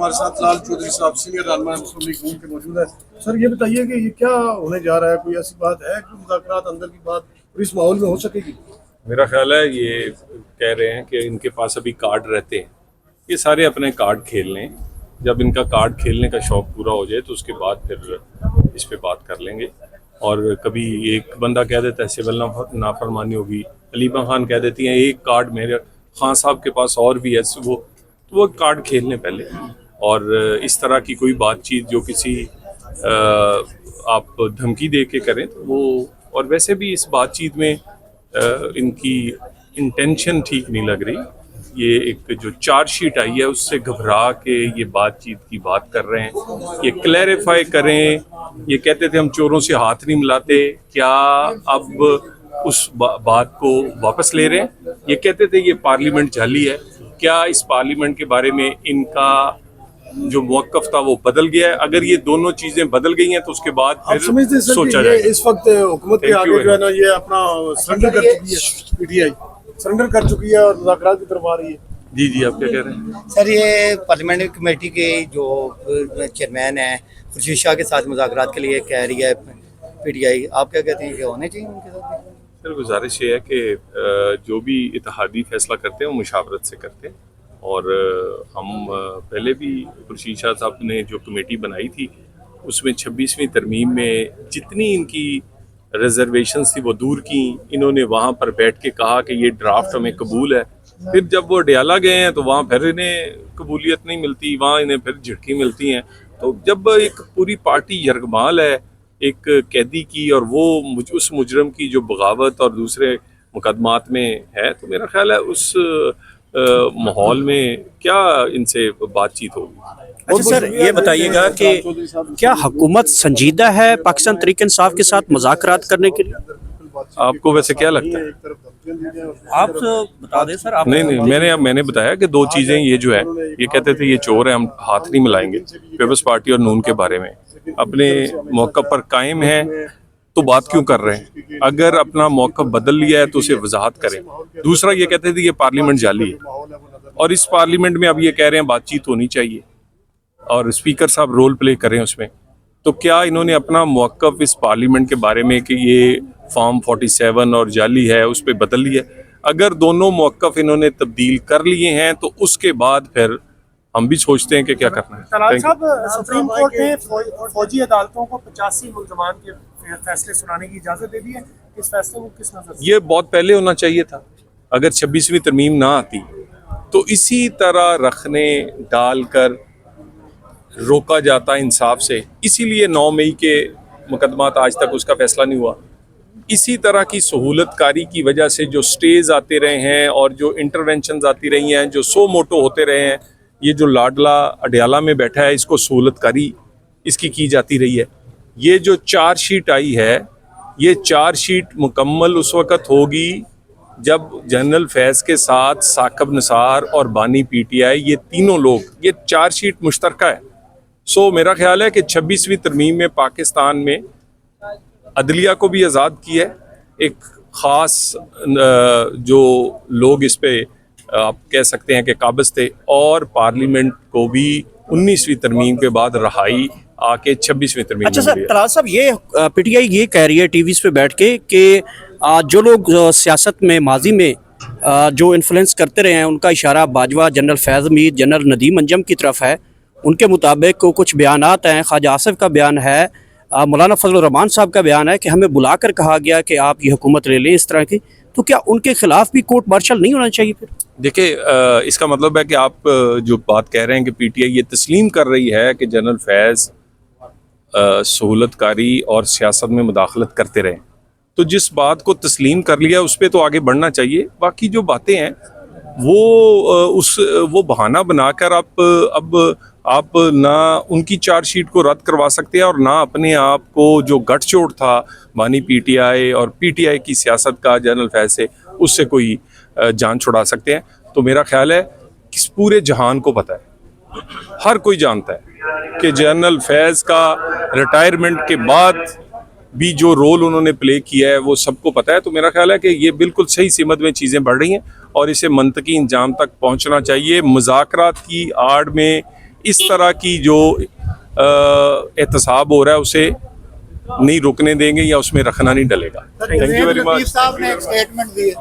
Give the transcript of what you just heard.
हमारे साथ लाल चौधरी साहब सीनियर रहनुमा मुस्लिम लीग नून के मौजूद है। सर ये बताइए कि ये क्या होने जा रहा है, कोई ऐसी बात है कि मुज़ाकरात अंदर की बात और इस माहौल में हो सकेगी? मेरा ख्याल है ये कह रहे हैं कि इनके पास अभी कार्ड रहते हैं, ये सारे अपने कार्ड खेल लें। जब इनका कार्ड खेलने का शौक पूरा हो जाए तो उसके बाद फिर इस पे बात कर लेंगे। और कभी एक बंदा कह देता है सिविल नाफरमानी होगी, अलीमा खान कह देती हैं एक कार्ड मेरे खान साहब के पास और भी है, वो कार्ड खेलने पहले। और इस तरह की कोई बातचीत जो किसी आप धमकी दे के करें तो वो, और वैसे भी इस बातचीत में इनकी इंटेंशन ठीक नहीं लग रही। ये एक जो चार्जशीट आई है उससे घबरा के ये बातचीत की बात कर रहे हैं। ये क्लैरिफाई करें, ये कहते थे हम चोरों से हाथ नहीं मिलाते, क्या अब उस बात को वापस ले रहे हैं? ये कहते थे ये पार्लियामेंट जाली है, क्या इस पार्लियामेंट के बारे में इनका जो मौक़िफ़ था वो बदल गया है? अगर ये दोनों चीजें बदल गई हैं तो उसके बाद फिर सोचा जाए। इस वक्त हुकूमत के आगे जो है ना ये अपना सरेंडर कर चुकी है, पीटीआई सरेंडर कर चुकी है और मुज़ाकरात की तरफ आ रही है। जी जी, आप क्या कह रहे हैं? सर ये पार्लियामेंट्री कमेटी के जो चेयरमैन हैं खुर्शीद शाह के साथ मुज़ाकरात के लिए कह रही है पीटीआई, आप क्या कहते हैं कि होने चाहिए उनके साथ? सर गुजारिश ये है कि जो भी इत्तेहादी फैसला करते हैं वो मुशावरत से करते हैं। और हम पहले भी खुर्शीद शाह साहब ने जो कमेटी बनाई थी उसमें 26वीं तरमीम में जितनी इनकी रिजर्वेशंस थी वो दूर की। इन्होंने वहाँ पर बैठ के कहा कि ये ड्राफ्ट हमें कबूल है। फिर जब वो डयाला गए हैं तो वहाँ फिर इन्हें कबूलियत नहीं मिलती, वहाँ इन्हें फिर झटकी मिलती हैं। तो जब एक पूरी पार्टी यरगमाल है एक कैदी की और वो उस मुजरम की जो बगावत और दूसरे मुकदमात में है, तो मेरा ख्याल है उस माहौल में क्या इनसे बातचीत होगी। अच्छा सर ये बताइएगा कि क्या हुकूमत संजीदा है पाकिस्तान तहरीक इंसाफ के साथ मुज़ाकरात करने के लिए? आपको वैसे क्या लगता है? आप बता दें सर। आप नहीं, मैंने बताया कि दो चीज़ें ये जो है, ये कहते थे ये चोर है हम हाथ नहीं मिलाएंगे, पीपल्स पार्टी और नून के बारे में अपने मौक़िफ़ पर कायम है तो बात क्यों कर रहे हैं? अगर अपना मौक़िफ़ बदल लिया है तो उसे वजाहत करें। दूसरा ये कहते थे ये पार्लियामेंट जाली है और इस पार्लियामेंट में अब ये कह रहे हैं बातचीत होनी चाहिए और स्पीकर साहब रोल प्ले करें उसमें। तो क्या इन्होंने अपना मौक़िफ़ इस पार्लियामेंट के बारे में कि ये फॉर्म 47 और जाली है उस पर बदल लिया? अगर दोनों मौक़िफ़ इन्होंने तब्दील कर लिए हैं तो उसके बाद फिर हम भी सोचते हैं कि क्या करना है। तलाल साहब, सुप्रीम कोर्ट ने फौजी अदालतों को 85 मुल्ज़मान के फैसले सुनाने की इजाज़त दे दी है। इस फैसले को किस नज़र से? ये बहुत पहले होना चाहिए था। अगर 26वीं तरमीम ना आती तो इसी तरह रखने डालकर रोका जाता इंसाफ से। इसीलिए 9 मई के मुकदमात आज तक उसका फैसला नहीं हुआ। इसी तरह की सहूलतकारी की वजह से जो स्टेज आते रहे हैं और जो इंटरवेंशंस आती रही हैं, जो सो मोटो होते रहे हैं, ये जो लाडला अडयाला में बैठा है इसको सहूलतकारी इसकी की जाती रही है। ये जो चार्जशीट आई है, ये चार्जशीट मुकम्मल उस वक़्त होगी जब जनरल फैज़ के साथ साकिब निसार और बानी पीटीआई ये तीनों लोग, ये चार्जशीट मुश्तरका है। सो मेरा ख्याल है कि 26वीं तरमीम में पाकिस्तान में अदलिया को भी आज़ाद किया है। एक ख़ास जो लोग इस पे आप कह सकते हैं कि काबिज़ थे, और पार्लियामेंट को भी 19वीं तरमीम के बाद रहाई आके 26वीं तरमीम। अच्छा सर तलाल साहब, ये पीटीआई ये कह रही है टीवीज़ पे बैठ के कि जो लोग सियासत में माजी में जो इन्फ्लुएंस करते रहे हैं उनका इशारा बाजवा, जनरल फैज़ हमीद, जनरल नदीम अंजम की तरफ है। उनके मुताबिक कुछ बयानात हैं, ख्वाजा आसिफ का बयान है, मौलाना फजल रहमान साहब का बयान है कि हमें बुलाकर कहा गया कि आप ये हुकूमत ले लें इस तरह की। तो क्या उनके खिलाफ भी कोर्ट मार्शल नहीं होना चाहिए फिर? देखिए, इसका मतलब है कि आप जो बात कह रहे हैं कि पीटीआई ये तस्लीम कर रही है कि जनरल फैज़ सहूलतकारी और सियासत में मुदाखलत करते रहे, तो जिस बात को तस्लीम कर लिया उस पर तो आगे बढ़ना चाहिए। बाकी जो बातें हैं वो बहाना बनाकर आप ना उनकी चार्जशीट को रद्द करवा सकते हैं और ना अपने आप को जो गठजोड़ था बानी पीटीआई और पीटीआई की सियासत का जनरल फैज़ से, उससे कोई जान छुड़ा सकते हैं। तो मेरा ख्याल है कि पूरे जहान को पता है, हर कोई जानता है कि जनरल फैज़ का रिटायरमेंट के बाद भी जो रोल उन्होंने प्ले किया है वो सबको पता है। तो मेरा ख्याल है कि ये बिल्कुल सही सिमत में चीज़ें बढ़ रही हैं और इसे मंतकी इंजाम तक पहुंचना चाहिए। मुज़ाकरात की आड़ में इस तरह की जो एहतसाब हो रहा है उसे नहीं रुकने देंगे या उसमें रखना नहीं डलेगा। Thank you very much. साहब ने एक स्टेटमेंट दी है।